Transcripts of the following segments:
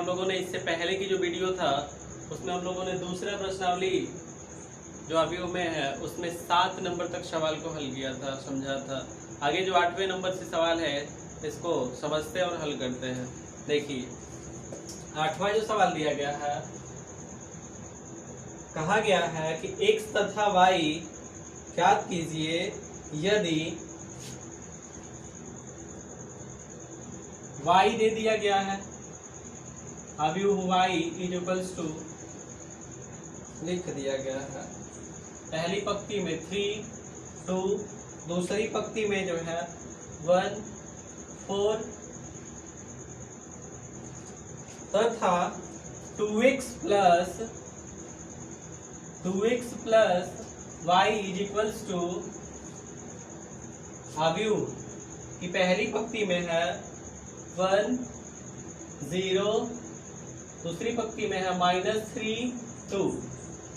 हम लोगों ने इससे पहले की जो वीडियो था उसमें हम लोगों ने दूसरा प्रश्नावली जो अवयव में है उसमें 7 नंबर तक सवाल को हल किया था, समझा था। आगे जो 8वें नंबर से सवाल है इसको समझते और हल करते हैं। देखिए 8वां जो सवाल दिया गया है, कहा गया है कि x तथा y ज्ञात कीजिए यदि y दे दिया गया है, अवयव y इज इक्वल्स टू लिख दिया गया है पहली पंक्ति में 3, 2, दूसरी पंक्ति में जो है 1, 4 तथा 2x plus y is equals to अवयव की पहली पंक्ति में है 1, 0, दूसरी पंक्ति में है -3, 2।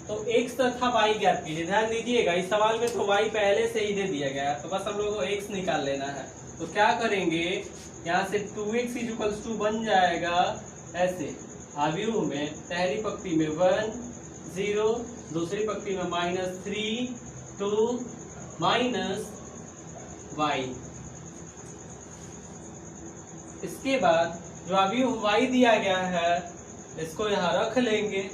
तो x तथा y ज्ञात कीजिए। ध्यान दीजिएगा इस सवाल में तो y पहले से ही दे दिया गया है, तो बस हम लोग को x निकाल लेना है। तो क्या करेंगे, यहाँ से 2x इज इक्वल्स टू बन जाएगा ऐसे, अवयव में पहली पंक्ति में 1, 0, दूसरी पंक्ति में -3, 2 y। इसके बाद जो अवयव y दिया गया है इसको यहाँ रख लेंगे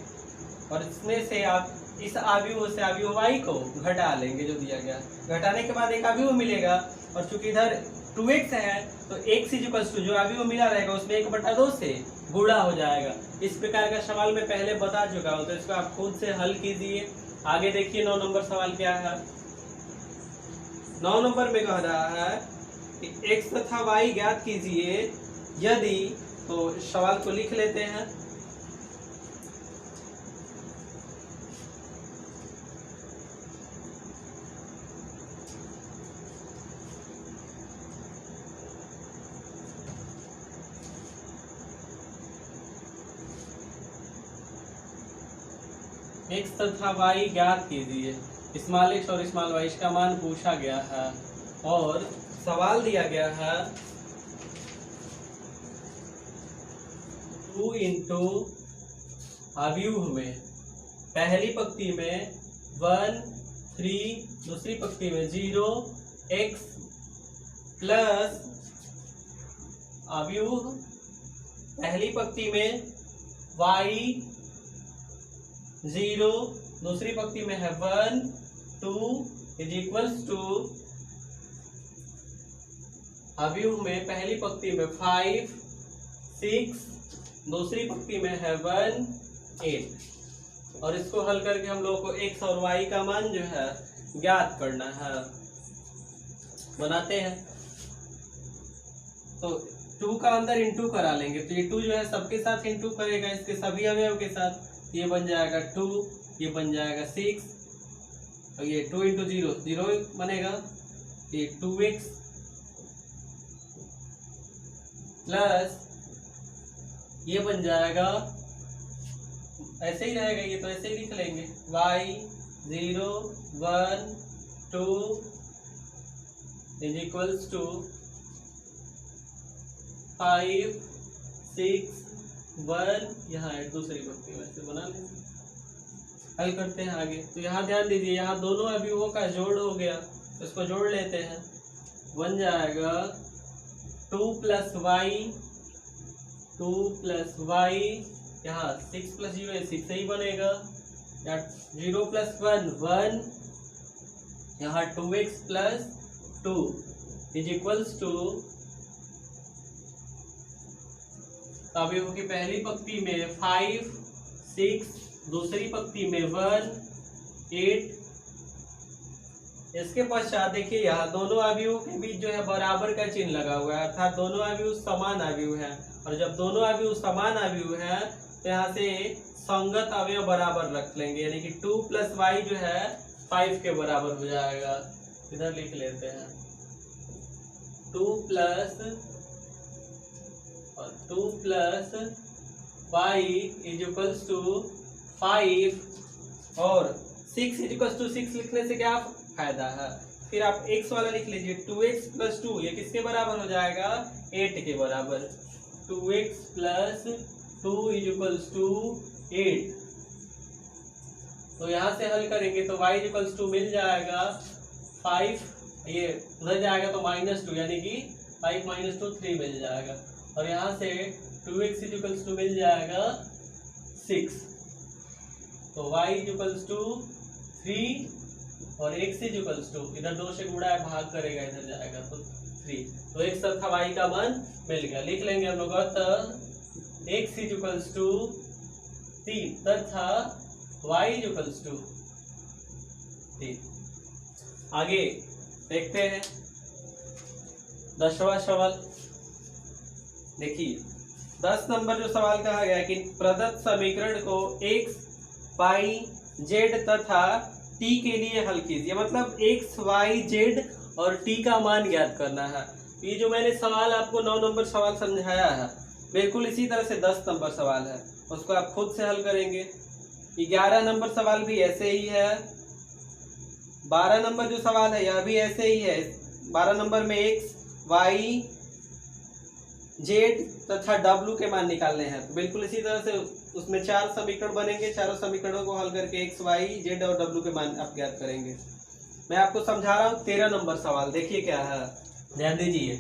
और इसमें से आप इस अवयव से अवयव y को घटा लेंगे जो दिया गया। घटाने के बाद एक अवयव मिलेगा और चूंकि इधर 2x है तो x इज इक्वल्स टू जो अवयव मिला रहेगा उसमें 1/2 से गुणा हो जाएगा। इस प्रकार का सवाल मैं पहले बता चुका हूँ, तो इसको आप खुद से हल कीजिए। आगे देखिए 9 नंबर सवाल क्या है। 9 नंबर में कह रहा है कि x तथा y ज्ञात कीजिए यदि, तो सवाल को लिख लेते हैं। x तथा y ज्ञात कीजिए। स्मॉल x और स्मॉल y का मान पूछा गया है और सवाल दिया गया है 2 इंटू अवयव में पहली पंक्ति में 1, 3, दूसरी पंक्ति में 0, x प्लस अवयव पहली पंक्ति में y 0, दूसरी पंक्ति में है 1, 2 इज इक्वल्स टू अवयव में पहली पंक्ति में 5, 6, दूसरी पंक्ति में है 1, 8। और इसको हल करके हम लोग को x और y का मान जो है ज्ञात करना है। बनाते हैं तो 2 का अंदर इंटू करा लेंगे, तो ये 2 जो है सबके साथ इंटू करेगा, इसके सभी अवयव के साथ। ये बन जाएगा 2, ये बन जाएगा 6 और ये 2 इंटू 0 0 बनेगा, ये 2x प्लस ये बन जाएगा, ऐसे ही रहेगा ये, तो ऐसे ही लिख लेंगे y 0, 1, 2 इज इक्वल्स टू 5, 6, 1, यहाँ है दूसरी पंक्ति में से बना लेंगे। हल करते हैं आगे। तो यहाँ ध्यान दीजिए, यहाँ दोनों अवयवों का जोड़ हो गया, तो इसको जोड़ लेते हैं। बन जाएगा 2 प्लस y, यहाँ 6 प्लस 0 है 6 ही बनेगा, यहाँ 0 प्लस 1, 1, यहाँ 2x plus 2 is equals to अवयव की पहली पंक्ति में 5, 6, दूसरी पंक्ति में 1, 8। इसके पश्चात देखिए यहाँ दोनों अवयवों के बीच जो है बराबर का चिन्ह लगा हुआ है, अर्थात दोनों अवयव समान अवयव है। और जब दोनों अवयव समान अवयव है तो यहाँ से संगत अवयव बराबर रख लेंगे, यानी कि 2 प्लस y जो है 5 के बराबर हो जाएगा। इधर लिख लेते हैं 2 plus y is equals to 5 और 6 इज इक्वल्स टू 6 लिखने से क्या फायदा है। फिर आप x वाला लिख लीजिए 2x प्लस 2, ये किसके बराबर हो जाएगा 8 के बराबर। 2x plus 2 is equals to 8। तो यहाँ से हल करेंगे तो y इज इक्वल्स टू मिल जाएगा 5, ये उधर जाएगा तो -2 यानी कि 5 - 2 3 मिल जाएगा। और यहाँ से 2x इज इक्वल्स टू मिल जाएगा 6। तो y इज इक्वल्स टू 3 और x इज इक्वल्स टू, इधर 2 से गुणा है, भाग करेगा, इधर जाएगा तो 3। तो x तथा y का मान मिल गया। लिख लेंगे हम लोग x इज इक्वल्स टू 3 तथा y इज इक्वल्स टू 3। आगे देखते हैं 10वां सवाल। देखिए 10 नंबर जो सवाल कहा गया कि प्रदत्त समीकरण को x, y, z तथा t के लिए हल कीजिए। मतलब x, y, z और t का मान ज्ञात करना है। ये जो मैंने सवाल आपको 9 नंबर सवाल समझाया है, बिल्कुल इसी तरह से 10 नंबर सवाल है, उसको आप खुद से हल करेंगे। 11 नंबर सवाल भी ऐसे ही है, 12 नंबर जो सवाल है यह भी ऐसे ही है। 12 नंबर में x, y, z तथा w के मान निकालने हैं। तो बिल्कुल इसी तरह से उसमें 4 समीकरण बनेंगे, चारों समीकरणों को हल करके x, y, z और w के मान आप ज्ञात करेंगे। मैं आपको समझा रहा हूँ 13 नंबर सवाल। देखिए क्या है, ध्यान दीजिए।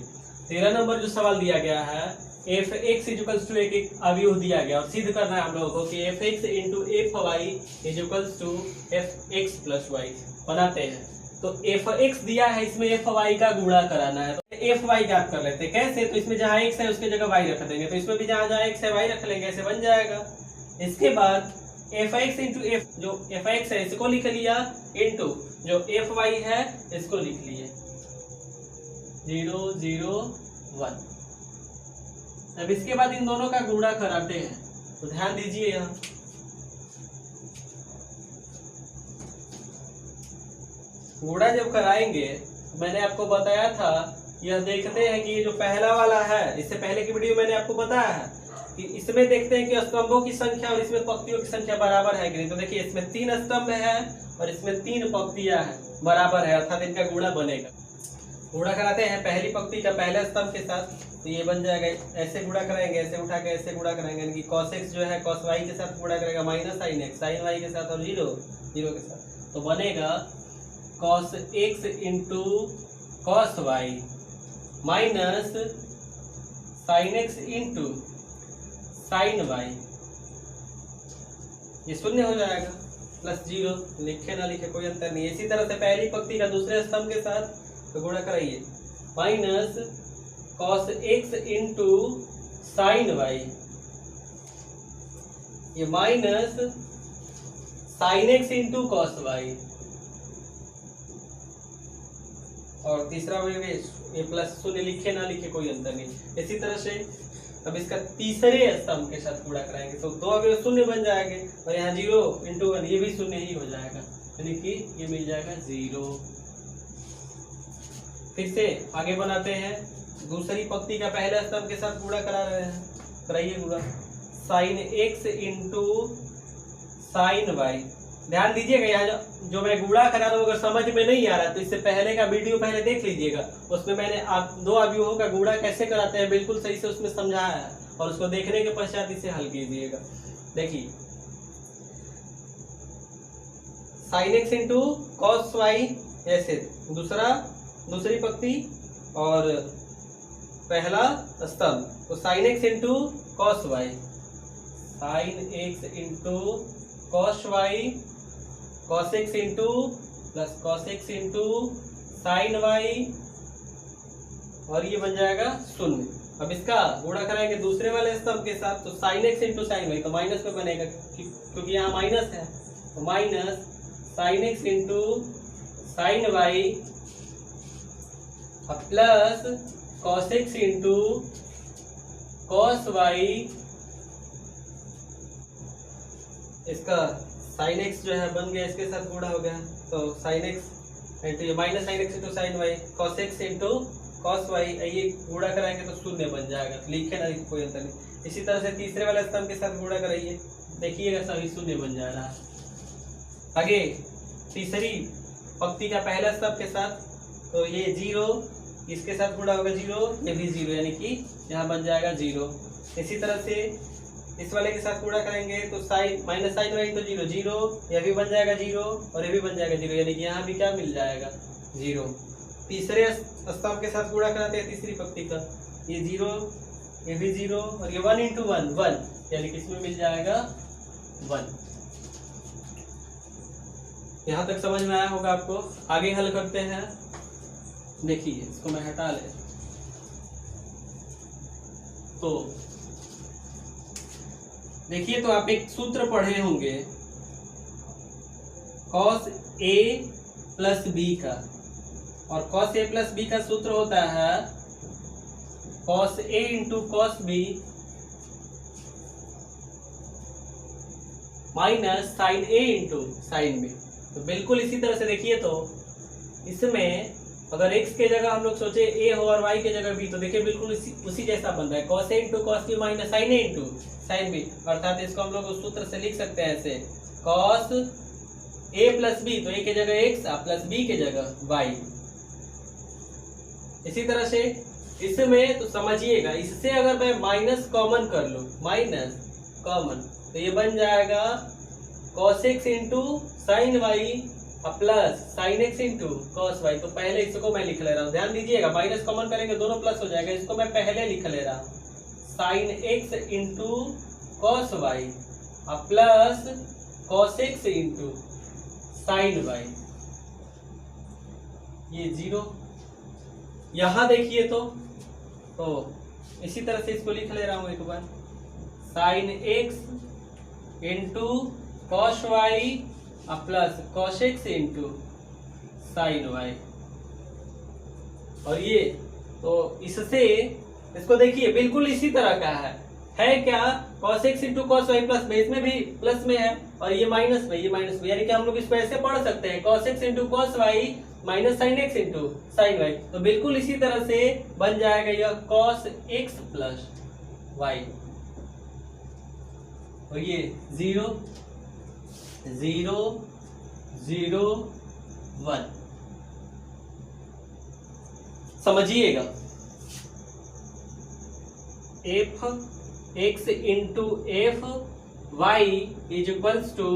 13 नंबर जो सवाल दिया गया है, F X is equals to एक अवयव दिया गया और सिद्ध करना है हम लोगों को कि F X into F Y is equals to F X plus Y. बनाते हैं तो एफ एक्स दिया है, इसमें एफ वाई का गुणा कराना है। तो एफ वाई ज्ञात कर लेते हैं। कैसे? तो इसमें जहाँ एक्स है उसकी जगह वाई रख देंगे, तो इसमें भी जहाँ जहाँ एक्स है वाई रख लेंगे, ऐसे बन जाएगा। इसके बाद एफ एक्स इंटू एफ, जो एफ एक्स है इसको लिख लिया, इंटू जो एफ वाई है इसको लिख लिए 0 0 1। अब इसके बाद इन दोनों का गुणा कराते हैं। तो ध्यान दीजिए, यहाँ गुणा जब कराएंगे, मैंने आपको बताया था, यह देखते हैं कि ये जो पहला वाला है, इससे पहले की वीडियो मैंने आपको बताया है कि इसमें देखते हैं कि स्तंभों की संख्या और इसमें पंक्तियों की संख्या बराबर है कि नहीं। तो देखिए इसमें 3 स्तंभ है और इसमें 3 पंक्तियां हैं, बराबर है, अर्थात इनका गुणा बनेगा। गुणा कराते हैं पहली पंक्ति का पहले स्तंभ के साथ, तो ये बन जाएगा। ऐसे गुणा कराएंगे, ऐसे उठा के ऐसे गुणा कराएंगे, यानी कि cos x जो है cos y के साथ गुणा करेगा, minus sin x sin y के साथ और 0 0 के साथ। तो बनेगा cos x into cos y minus sin x into sin y, ये शून्य हो जाएगा, प्लस 0। लिखे ना लिखे कोई अंतर नहीं। इसी तरह से पहली पंक्ति का दूसरे स्तंभ के साथ तो गुणा कराइए, minus cos x into sin y, ये minus sin x into cos y, और तीसरा ये प्लस शून्य, लिखे ना लिखे कोई अंतर नहीं। इसी तरह से अब इसका तीसरे स्तंभ के साथ गुणा कराएंगे तो 2 अवयव शून्य बन जाएंगे और यहाँ 0 इंटू 1 ये भी शून्य ही हो जाएगा, यानी कि ये मिल जाएगा 0। फिर से आगे बनाते हैं, दूसरी पंक्ति का पहले स्तंभ के साथ गुणा करा रहे हैं, कराइए गुणा। sin x into sin y, ध्यान दीजिएगा यहाँ जो मैं गुणा करा रहा हूँ, अगर समझ में नहीं आ रहा तो इससे पहले का वीडियो पहले देख लीजिएगा, उसमें मैंने 2 अवयवों का गुणा कैसे कराते हैं बिल्कुल सही से उसमें समझाया है, और उसको देखने के पश्चात इसे हल कीजिएगा। देखिए sin x into cos y, ऐसे दूसरी पंक्ति और पहला स्तंभ, तो sin x into cos y, sin x into cos y, cos x into plus cos x into sin y, और ये बन जाएगा 0। अब इसका गुणा कराएंगे दूसरे वाले स्तंभ के साथ, तो sin x into sin y, तो माइनस में बनेगा क्योंकि यहाँ माइनस है, तो minus sin x into sin y plus cos x into cos y, इसका sin x जो है बन गया, इसके साथ गुणा हो गया, तो sin x इंटू ये minus sin x into sin y, cos x into cos y, ये गुणा कराएंगे तो 0 बन जाएगा, तो लिखे ना लिखे कोई अंतर नहीं। इसी तरह से तीसरे वाले स्तंभ के साथ गुणा कराइए, देखिएगा सभी 0 बन जा रहा है। आगे तीसरी पंक्ति का पहला स्तंभ के साथ, तो ये 0, इसके साथ गुणा होगा 0, ये भी 0, यानी कि यहाँ बन जाएगा 0। इसी तरह से इस वाले के साथ गुणा करेंगे तो sine minus sine Y into zero zero, यह भी बन जाएगा जीरो और ये भी बन जाएगा जीरो, यानी कि यहाँ भी क्या मिल जाएगा जीरो। तीसरे स्तंभ के साथ गुणा कराते हैं तीसरी पंक्ति का, ये जीरो ये भी जीरो और ये वन इंटू वन वन, यानी कि इसमें मिल जाएगा वन। यहाँ तक समझ में आया होगा आपको। आगे हल करते हैं। देखिए इसको मैं हटा ले तो देखिए, तो आप एक सूत्र पढ़े होंगे cos a प्लस बी का, और cos a प्लस बी का सूत्र होता है cos a into cos b minus sine a into sine b। तो बिल्कुल इसी तरह से देखिए, तो इसमें अगर x के जगह हम लोग सोचे a हो और y के जगह b, तो देखिए बिल्कुल उसी जैसा बन रहा है cos a into cos b minus sine a into sine b, अर्थात इसको हम लोग उस सूत्र से लिख सकते हैं ऐसे cos a प्लस b, तो a के जगह x प्लस b के जगह y। इसी तरह से इसमें तो समझिएगा, इससे अगर मैं माइनस कॉमन कर लूं, माइनस कॉमन, तो ये बन जाएगा cos x into sine Y plus sine x into cos Y. तो पहले इसको मैं लिख ले रहा हूँ, ध्यान दीजिएगा, माइनस कॉमन करेंगे दोनों प्लस हो जाएगा, इसको मैं पहले लिख ले रहा हूँ sine x into cos Y plus cos x into sine Y, ये जीरो। यहां देखिए तो इसी तरह से इसको लिख ले रहा हूं एक बार, sine x into cos Y plus cos x into sine y. और ये तो इससे इसको देखिए बिल्कुल इसी तरह का है क्या, cos x into cos Y plus में, इसमें भी प्लस में है और ये माइनस में, ये माइनस में, यानी कि हम लोग इसको ऐसे पढ़ सकते हैं cos x into cos Y minus sine x into sine Y. तो बिल्कुल इसी तरह से बन जाएगा यह cos x प्लस वाई, और ये जीरो जीरो जीरो वन। समझिएगा, F X into F Y is equals to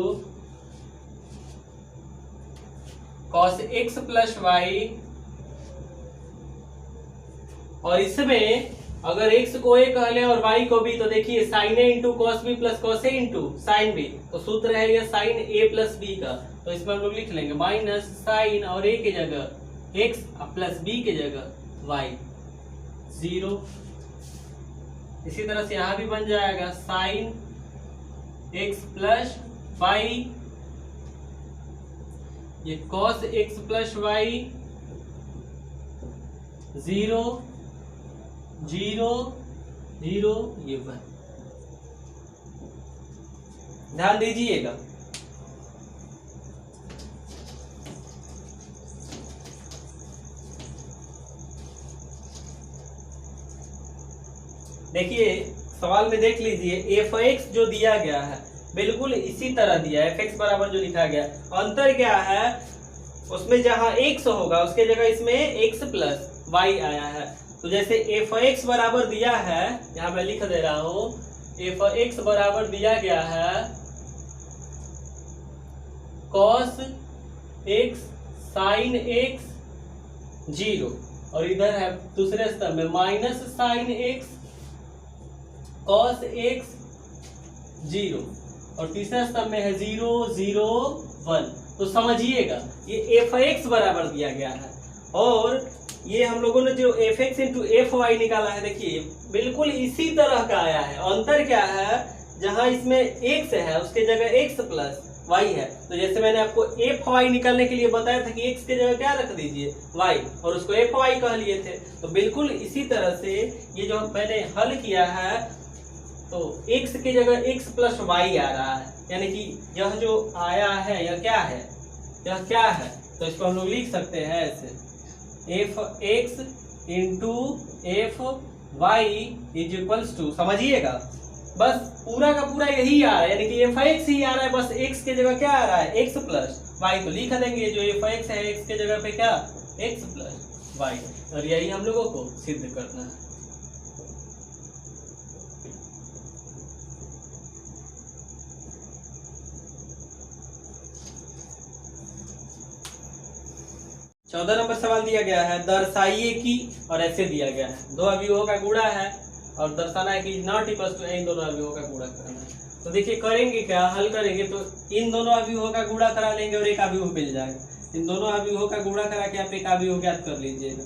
cos X plus Y, और इसमें अगर x को a कह ले और y को b, तो देखिए sine a into cos B plus cos a into sine B, तो सूत्र है ये साइन a प्लस b का, तो इसमें हम लोग लिख लेंगे माइनस साइन और a के जगह x प्लस b के जगह y, जीरो। इसी तरह से यहां भी बन जाएगा साइन x प्लस y, ये cos x plus y, zero zero zero, ये वन। ध्यान दीजिएगा, देखिए सवाल में देख लीजिए, एफ एक्स जो दिया गया है बिल्कुल इसी तरह दिया है, एफ एक्स बराबर जो लिखा गया, अंतर क्या है, उसमें जहां एक्स होगा उसके जगह इसमें एक्स प्लस वाई आया है। तो जैसे एफ एक्स बराबर दिया है, यहां मैं लिख दे रहा हूं, एफ एक्स बराबर दिया गया है cos x sine x zero, और इधर है दूसरे स्तंभ में minus sine x cos x zero, और तीसरे स्तंभ में है जीरो जीरो वन। तो समझिएगा ये एफ एक्स बराबर दिया गया है, और ये हम लोगों ने जो F X into F Y निकाला है, देखिए बिल्कुल इसी तरह का आया है। अंतर क्या है, जहां इसमें एक्स है उसके जगह एक्स प्लस वाई है, तो जैसे मैंने आपको एफ वाई निकालने के लिए बताया था कि एक्स के जगह क्या रख दीजिए वाई, और उसको एफ वाई कह लिए थे। तो बिल्कुल इसी तरह से ये जो मैंने हल किया है, तो एक्स की जगह एक्स प्लस वाई आ रहा है, यानी कि यह जो आया है यह क्या है, यह क्या है, तो इसको हम लोग लिख सकते हैं ऐसे, F X into F Y is equals to, समझिएगा बस पूरा का पूरा यही आ रहा है, यानी कि एफ एक्स ही आ रहा है, बस एक्स के जगह क्या आ रहा है, एक्स प्लस वाई, तो लिख देंगे जो एफ एक्स है एक्स के जगह पे क्या, एक्स प्लस वाई, और यही हम लोगों को सिद्ध करना है। 14 नंबर सवाल दिया गया है, दर्शाइए कि, और ऐसे दिया गया है, दो अवयवों का गुणा है और दर्शाना है कि नॉट इक्वल टू इन दोनों अवयवों का गुणा करना है। तो देखिए करेंगे क्या, हल करेंगे तो इन दोनों अवयवों का गुणा करा लेंगे और एक अवयव मिल जाएगा। इन दोनों अवयवों का गुणा करा के आप एक अवयव ज्ञात कर लीजिएगा।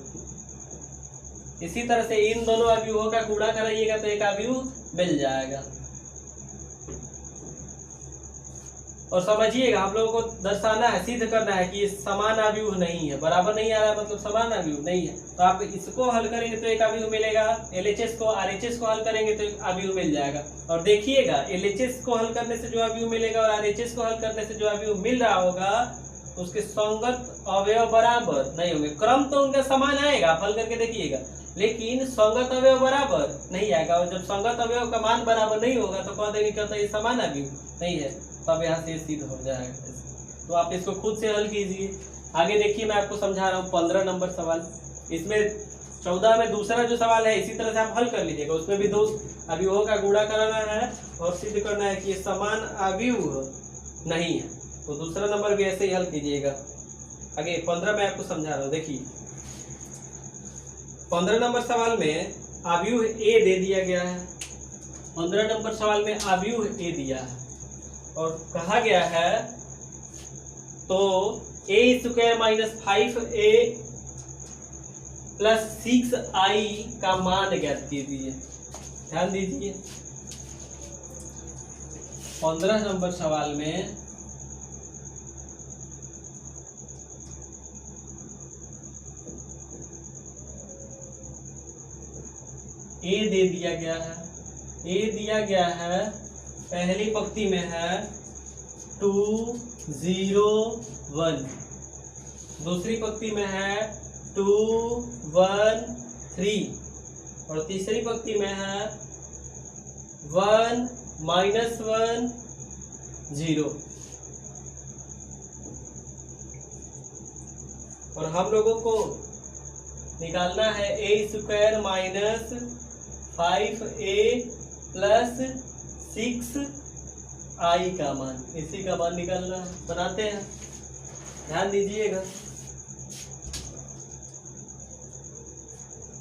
इसी तरह से इन दोनों अवयवों का गुणा कराइएगा तो एक अवयव मिल जाएगा। और समझिएगा हम लोगों को दर्शाना है, सिद्ध करना है कि ये समान अवयव नहीं है, बराबर नहीं आ रहा है मतलब समान अवयव नहीं है। तो आप इसको हल करेंगे तो एक अवयव मिलेगा, एलएचएस को आरएचएस को हल करेंगे तो एक अवयव मिल जाएगा। और देखिएगा एलएचएस को हल करने से जो अवयव मिलेगा और आरएचएस को हल करने से जो अवयव मिल रहा होगा उसके संगत अवयव बराबर नहीं होंगे। क्रम तो उनका समान आएगा, आप हल करके देखिएगा, लेकिन संगत अवयव बराबर नहीं आएगा। और जब संगत अवयव का मान बराबर नहीं होगा तो कह देंगे कहता है ये समान अवयव नहीं है, तब यहाँ से सिद्ध हो जाएगा। तो आप इसको खुद से हल कीजिए। आगे देखिए मैं आपको समझा रहा हूँ 15 नंबर सवाल। इसमें 14 में दूसरा जो सवाल है इसी तरह से आप हल कर लीजिएगा। उसमें भी दो अवयवों का गुणा कराना है और सिद्ध करना है कि ये समान अवयव नहीं है। तो दूसरा नंबर भी ऐसे ही हल कीजिएगा। आगे 15 में आपको समझा रहा हूँ। देखिए 15 नंबर सवाल में अवयव ए दे दिया गया है। 15 नंबर सवाल में अवयव ए दिया है और कहा गया है तो ए square minus 5a plus 6i का मान ज्ञात कीजिए। ध्यान दीजिए 15 नंबर सवाल में ए दे दिया गया है। ए दिया गया है पहली पंक्ति में है 2 0 1, दूसरी पंक्ति में है 2 1 3 और तीसरी पंक्ति में है 1 -1 0। और हम लोगों को निकालना है ए square minus 5a plus 6i का मान, इसी का मान निकालना है। बनाते हैं, ध्यान दीजिएगा।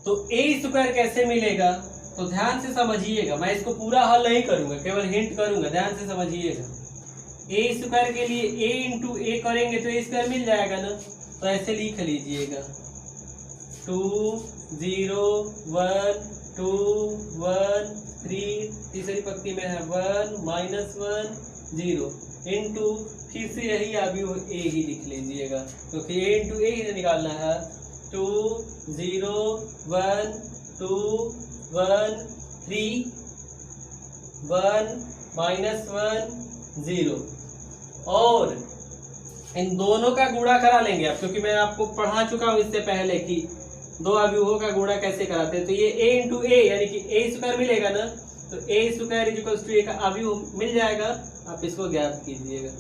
तो ए स्क्वायर कैसे मिलेगा तो ध्यान से समझिएगा। मैं इसको पूरा हल नहीं करूंगा, केवल हिंट करूंगा, ध्यान से समझिएगा। ए स्क्वायर के लिए a इंटू ए करेंगे तो ए स्क्वायर मिल जाएगा ना, तो ऐसे लिख लीजिएगा 2 0 1 2 1 3, तीसरी पंक्ति में है 1 -1 0 इंटू फिर से यही अवयव ए ही लिख लीजिएगा क्योंकि ए इंटू ए ही निकालना है। 2 0 1 2 1 3 1 -1 0 और इन दोनों का गुणा करा लेंगे आप, क्योंकि मैं आपको पढ़ा चुका हूँ इससे पहले कि दो अवयवों का गुणा कैसे कराते हैं। तो ये a इंटू ए यानी कि ए स्क्वायर मिलेगा ना, तो ए स्क्वायर इज इक्वल टू ए का अवयव मिल जाएगा। आप इसको ज्ञात कीजिएगा।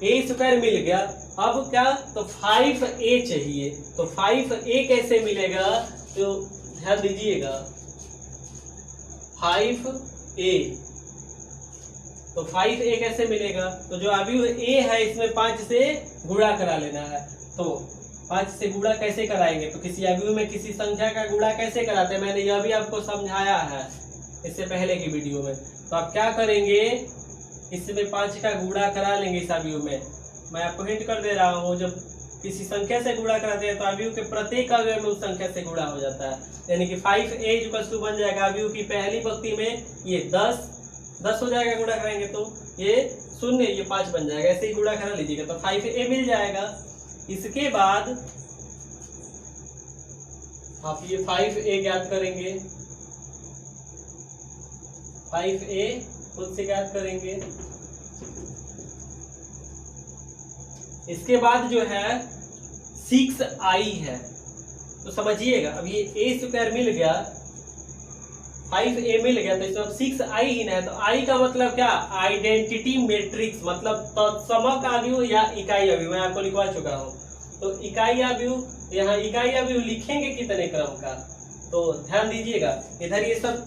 ए स्क्वायर मिल गया, अब क्या तो 5a चाहिए। तो 5a कैसे मिलेगा तो ध्यान दीजिएगा 5a, तो 5a कैसे मिलेगा तो जो अवयव a है इसमें 5 से गुणा करा लेना है। तो 5 से गुणा कैसे कराएंगे तो किसी अवयव में किसी संख्या का गुणा कैसे कराते हैं, मैंने यह भी आपको समझाया है इससे पहले की वीडियो में। तो आप क्या करेंगे, इसमें 5 का गुणा करा लेंगे इस अवयव में। मैं आपको हिंट कर दे रहा हूँ, जब किसी संख्या से गुणा कराते हैं तो अवयव के प्रत्येक अवयव में उस संख्या से गुणा हो जाता है। यानी कि 5a बन जाएगा अवयव की पहली पंक्ति में ये 10 हो जाएगा, गुणा कराएंगे तो ये 0, ये 5 बन जाएगा। ऐसे ही गुणा करा लीजिएगा तो 5a मिल जाएगा। इसके बाद आप ये 5a ज्ञात करेंगे, 5a खुद से ज्ञात करेंगे। इसके बाद जो है 6i है, तो समझिएगा अब ये a स्क्वायर मिल गया, 5a मिल गया, तो इसमें अब 6i ही ना है। तो i का मतलब क्या, आइडेंटिटी मैट्रिक्स, मतलब तत्समक अवयव या इकाई अवयव। मैं आपको लिखवा चुका हूँ। तो इकाई अवयव, यहाँ इकाई अवयव लिखेंगे कितने क्रम का तो ध्यान दीजिएगा। इधर ये सब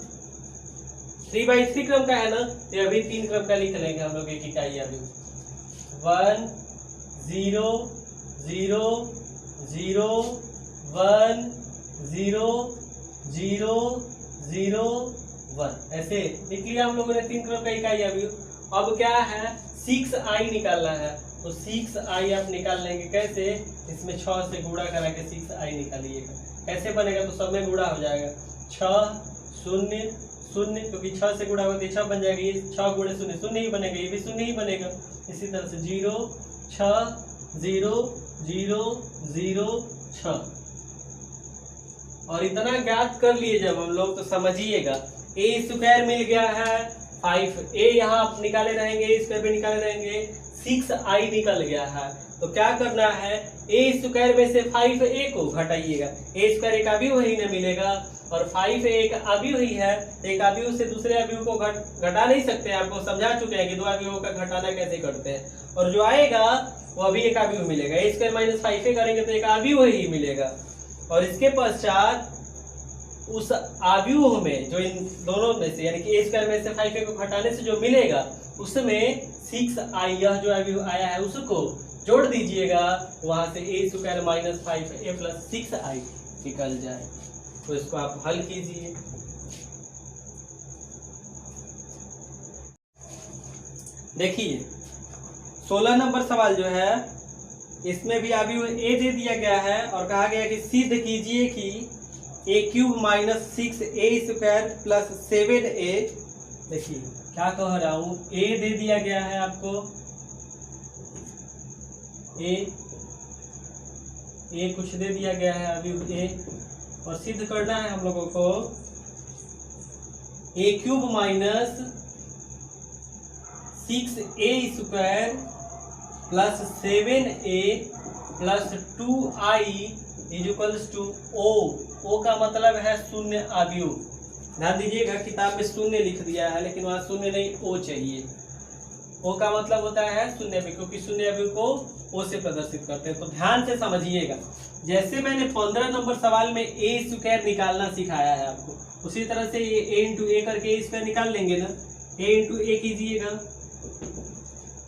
3/3 क्रम का है ना, तो अभी 3 क्रम का लिख लेंगे हम लोग एक इकाई अवयव। 1 0 0 0 1 0 0 0 1 ऐसे लिख लिया हम लोगों ने 3 क्रम का इकाई अवयव। अब क्या है 6i निकालना है, तो 6i आप निकाल लेंगे कैसे, इसमें 6 से गुणा करा के 6i निकालिएगा। कैसे बनेगा, तो सब में गुणा हो जाएगा, 6 0 0 क्योंकि 6 से गुणा होगा तो 6 बन जाएगा, ये 6 गुणे 0 0 ही बनेगा, ये भी 0 ही बनेगा। इसी तरह से 0 6 0 0 0 6। और इतना ज्ञात कर लिए जब हम लोग तो समझिएगा ए स्क्वायर मिल गया है 5a, यहाँ आप निकाले रहेंगे ए स्क्वायर भी निकाले रहेंगे, 6i निकल गया है। तो क्या करना है, ए स्क्वायर में से 5a को घटाइएगा, ए स्क्वायर एक अवयव ही न मिलेगा और 5a एक अवयव ही है, एक अवयव से दूसरे अवयव को घटा नहीं सकते। आपको समझा चुके हैं कि दो अवयवों का घटाना कैसे करते हैं, और जो आएगा वो अभी एक अवयव मिलेगा। ए स्क्वायर माइनस 5a करेंगे तो एक अवयव ही मिलेगा, और इसके पश्चात उस अवयव में जो इन दोनों में से यानी कि ए स्क्वायर में से 5a को घटाने से जो मिलेगा उसमें 6i यह जो अवयव आया है उसको जोड़ दीजिएगा, वहां से ए square minus 5a plus 6i निकल जाए। तो इसको आप हल कीजिए। देखिए 16 नंबर सवाल जो है इसमें भी अवयव a दे दिया गया है और कहा गया कि सिद्ध कीजिए कि a³ minus 6a square plus 7a। देखिए क्या कह रहा हूं, a दे दिया गया है आपको, a कुछ दे दिया गया है अवयव a, और सिद्ध करना है हम लोगों को a³ minus 6a square plus 7a plus 2i is equals to O का मतलब है शून्य अवयव। ध्यान दीजिएगा किताब में शून्य लिख दिया है लेकिन वहां शून्य नहीं ओ चाहिए। ओ का मतलब होता है शून्य अवयव, क्योंकि शून्य अवयव को ओ से प्रदर्शित करते हैं। तो ध्यान से समझिएगा, जैसे मैंने 15 नंबर सवाल में ए स्क्वायर निकालना सिखाया है आपको, उसी तरह से ये ए इंटू ए करके ए स्क्वायर निकाल लेंगे ना। ए इंटू ए कीजिएगा,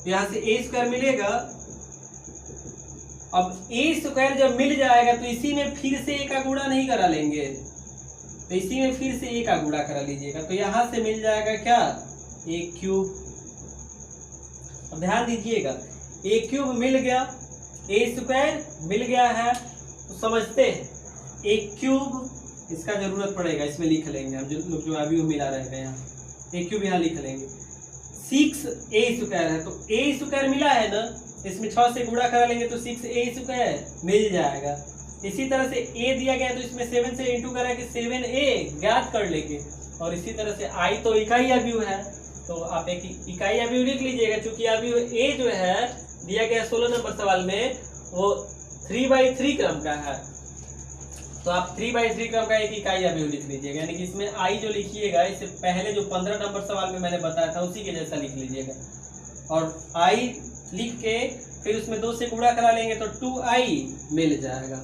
यहाँ से ए स्क्वायर मिलेगा। अब ए स्क्वायर जब मिल जाएगा तो इसी में फिर से ए का गुणा नहीं करा लेंगे, तो इसी में फिर से ए का गुणा करा लीजिएगा, तो यहां से मिल जाएगा क्या a³। अब ध्यान दीजिएगा a³ मिल गया, ए स्क्वायर मिल गया है, तो समझते हैं a³ इसका जरूरत पड़ेगा, इसमें लिख लेंगे हम जो अवयव मिला रहेगा, यहाँ a³ यहाँ लिख लेंगे। 6a स्क्वायर है तो a स्क्वायर मिला है ना, इसमें 6 से गुणा करा लेंगे तो 6a स्क्वायर मिल जाएगा। इसी तरह से a दिया गया तो इसमें 7 से इंटू करा के 7a ज्ञात कर लेंगे, और इसी तरह से i तो इकाई अवयव है तो आप एक इकाई अवयव लिख लीजिएगा। चूंकि अवयव a जो है दिया गया 16 नंबर सवाल में वो 3/3 क्रम का है, तो आप 3/3 क्रम का एक इकाई अवयव लिख लीजिएगा। यानी कि इसमें i जो लिखिएगा इससे पहले जो 15 नंबर सवाल में मैंने बताया था उसी के जैसा लिख लीजिएगा, और i लिख के फिर उसमें 2 से गुणा करा लेंगे तो 2i मिल जाएगा।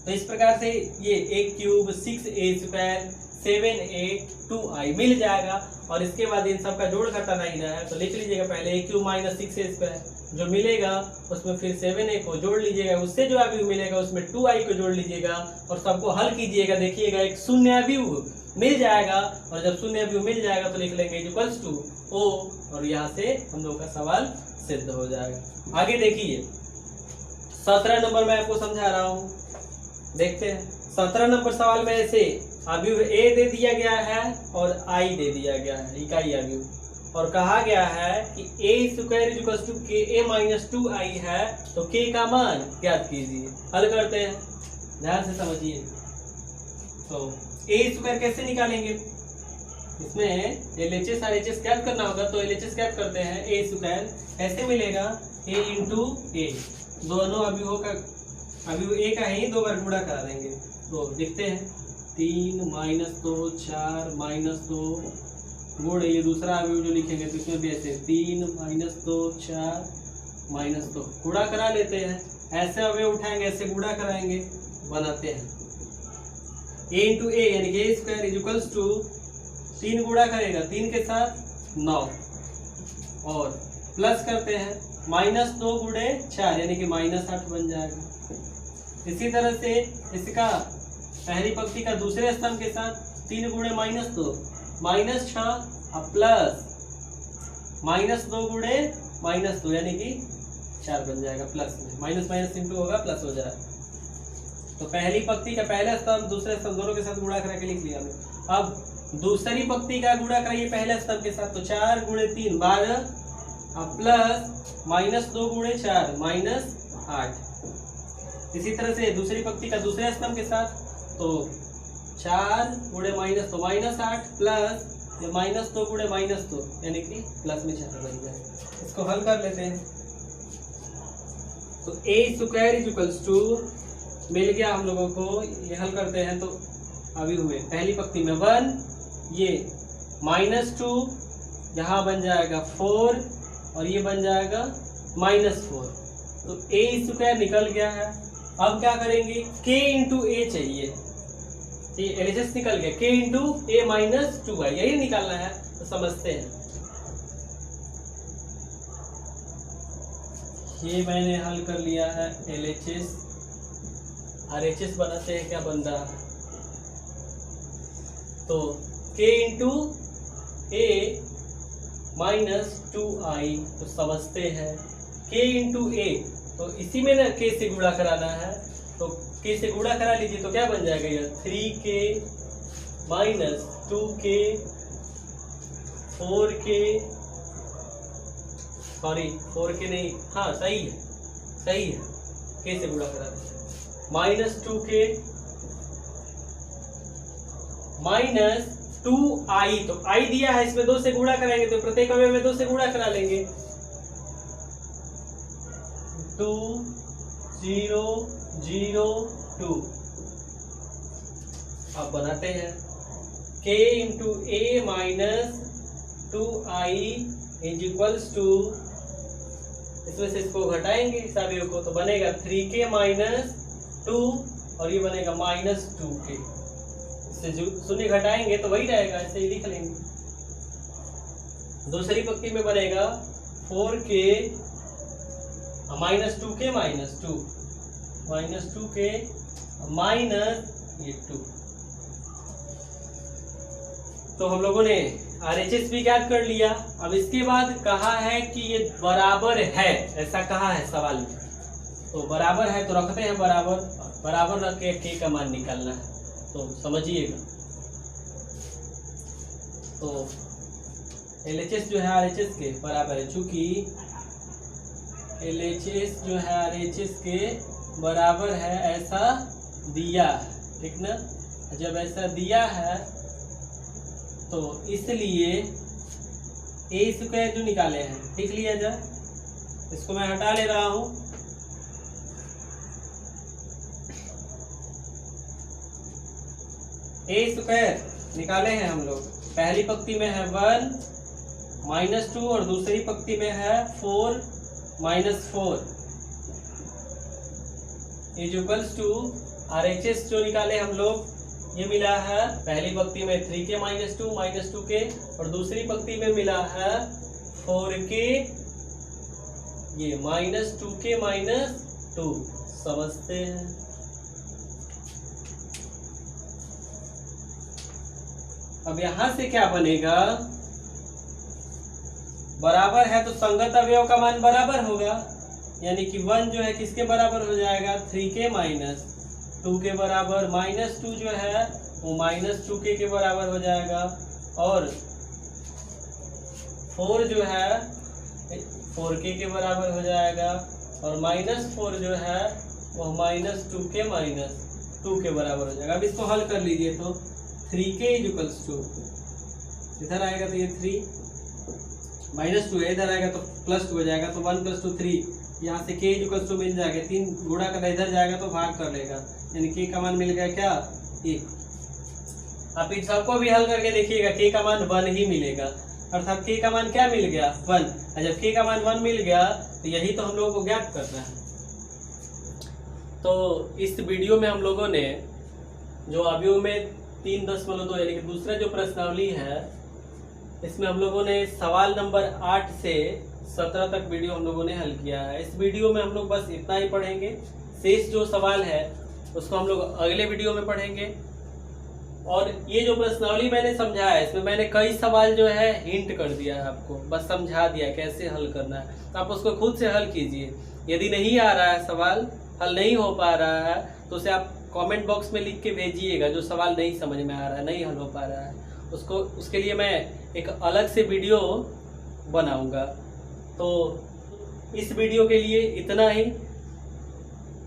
तो इस प्रकार से ये a³ 6a square 7a 2i मिल जाएगा, और इसके बाद इन सब का जोड़ घटाना ही ना है, तो लिख लीजिएगा पहले a³ माइनस 6a स्क्वायर जो मिलेगा उसमें फिर 7a को जोड़ लीजिएगा, उससे जो अवयव मिलेगा उसमें 2i को जोड़ लीजिएगा और सबको हल कीजिएगा। देखिएगा एक शून्य अवयव मिल जाएगा, और जब शून्य अवयव मिल जाएगा तो लिख लेंगे इक्वल्स टू ओ, और यहाँ से हम लोग का सवाल सिद्ध हो जाएगा। आगे देखिए 17 नंबर में आपको समझा रहा हूँ, देखते हैं 17 नंबर सवाल में ऐसे अवयव a दे दिया गया है और i दे दिया गया है इकाई अवयव, और कहा गया है कि a square is equals to ka minus 2i है, तो k का मान ज्ञात कीजिए। हल करते हैं, ध्यान से समझिए। तो a स्क्वायर कैसे निकालेंगे, इसमें LHS और HS ज्ञात करना होगा, तो LHS ज्ञात करते हैं। a स्क्वायर कैसे मिलेगा, a इंटू a, दोनों अवयवों का अवयव a का ही 2 बार गुणा करा देंगे। तो लिखते हैं 3 माइनस 2 4 माइनस 2 गुण ये दूसरा अवयव जो लिखेंगे तो इसमें भी ऐसे 3 माइनस 2 4 माइनस 2 गुणा करा लेते हैं। ऐसे अवयव उठाएंगे ऐसे गुणा कराएंगे, बनाते हैं a इंटू a यानी कि a square is equals to 3 गुणा करेगा 3 के साथ 9, और प्लस करते हैं -2 गुणे 4 यानी कि -8 बन जाएगा। इसी तरह से इसका पहली पंक्ति का दूसरे स्तंभ के साथ 3 गुणे -2 -6 प्लस -2 गुणे -2 यानी कि 4 बन जाएगा प्लस में, माइनस माइनस इंटू होगा प्लस हो जाएगा। तो पहली पंक्ति का पहला स्तंभ दूसरे स्तंभ दोनों के साथ गुणा करा के लिख लिया हमने। अब दूसरी पंक्ति का गुणा कराइए पहले स्तंभ के साथ, तो 4 गुणे 3 12 प्लस -2 गुणे 4 -8। इसी तरह से दूसरी पंक्ति का दूसरे स्तंभ के साथ, तो 4 गुणे -2 -8 प्लस -2 गुणे -2 यानी कि प्लस में 4 बन जाए। इसको हल कर लेते हैं। तो a square is equals to, मिल गया हम लोगों को, ये हल करते हैं तो अभी हुए पहली पंक्ति में 1, ये -2 यहाँ बन जाएगा 4 और ये बन जाएगा -4। तो a स्क्वायर निकल गया है। अब क्या करेंगे, k इंटू ए चाहिए, ये LHS निकल गया, k इंटू ए -2y यही निकालना है। तो समझते हैं, ये मैंने हल कर लिया है LHS। RHS बनाते हैं, क्या बन रहा है, तो k इंटू ए -2i। तो समझते हैं k इंटू ए, तो इसी में ना k से गुणा कराना है, तो k से गुणा करा लीजिए तो क्या बन जाएगा, ये 3k -2k 4k, sorry 4k नहीं, हाँ सही है k से गुणा करा दीजिए, -2k -2i। तो i दिया है, इसमें 2 से गुणा कराएंगे तो प्रत्येक अवयव में 2 से गुणा करा लेंगे। 2 0 0 2। अब बनाते हैं, k into a -2i is equals to, इसमें से इसको घटाएंगे इस अवयव को, तो बनेगा 3k -2 और ये बनेगा -2k। इससे शून्य घटाएंगे तो वही रहेगा, ऐसे ही लिख लेंगे। दूसरी पंक्ति में बनेगा 4k -2k -2k ये 2। तो हम लोगों ने RHS भी ज्ञात कर लिया। अब इसके बाद कहा है कि ये बराबर है, ऐसा कहा है सवाल में, तो बराबर है तो रखते हैं बराबर रख के k का मान निकालना है। तो समझिएगा, तो LHS जो है RHS के बराबर है, चूंकि LHS जो है RHS के बराबर है, ऐसा दिया है, ठीक ना। जब ऐसा दिया है तो इसलिए a स्क्वायर जो निकाले हैं, लिख लिया जाए, इसको मैं हटा ले रहा हूं। a स्क्वायर निकाले हैं हम लोग, पहली पंक्ति में है 1 -2 और दूसरी पंक्ति में है 4 -4 इज इक्वल्स टू RHS जो निकाले हम लोग, ये मिला है पहली पंक्ति में 3k -2 -2k और दूसरी पंक्ति में मिला है 4k ये -2k -2। समझते हैं, अब यहां से क्या बनेगा, बराबर है तो संगत अवयव का मान बराबर होगा, यानी कि 1 जो है किसके बराबर हो जाएगा, 3k -2 के बराबर, -2 जो है वो -2k के बराबर हो जाएगा, और 4 जो है 4k के बराबर हो जाएगा, और -4 जो है वो -2k -2 के बराबर हो जाएगा। अब इसको हल कर लीजिए तो 3k इज इक्वल्स टू, इधर आएगा तो ये 3 -2 है, इधर आएगा तो +2 हो जाएगा, तो 1 + 2 3, यहाँ से k इज इक्वल्स टू मिल जाएगा, 3 गुणा कर इधर जाएगा तो भाग कर लेगा, यानी k का मान मिल गया क्या, 1। आप इन सबको भी हल करके देखिएगा, k का मान 1 ही मिलेगा, अर्थात k का मान क्या मिल गया, 1। जब k का मान 1 मिल गया तो यही तो हम लोगों को ज्ञात करना है। तो इस वीडियो में हम लोगों ने जो अवयव में 3.2 यानी कि दूसरा जो प्रश्नावली है, इसमें हम लोगों ने सवाल नंबर 8 से 17 तक वीडियो हम लोगों ने हल किया है। इस वीडियो में हम लोग बस इतना ही पढ़ेंगे। शेष जो सवाल है उसको हम लोग अगले वीडियो में पढ़ेंगे। और ये जो प्रश्नावली मैंने समझाया है, इसमें मैंने कई सवाल जो है हिंट कर दिया है आपको, बस समझा दिया है कैसे हल करना है। तो आप उसको खुद से हल कीजिए। यदि नहीं आ रहा है सवाल, हल नहीं हो पा रहा है, तो उसे आप कमेंट बॉक्स में लिख के भेजिएगा। जो सवाल नहीं समझ में आ रहा है, नहीं हल हो पा रहा है, उसके लिए मैं एक अलग से वीडियो बनाऊंगा। तो इस वीडियो के लिए इतना ही।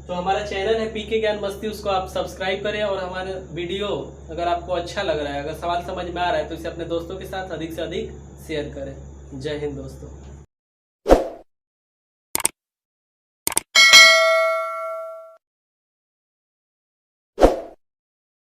तो हमारा चैनल है पीके ज्ञान मस्ती, उसको आप सब्सक्राइब करें। और हमारे वीडियो अगर आपको अच्छा लग रहा है, अगर सवाल समझ में आ रहा है, तो इसे अपने दोस्तों के साथ अधिक से अधिक शेयर करें। जय हिंद दोस्तों।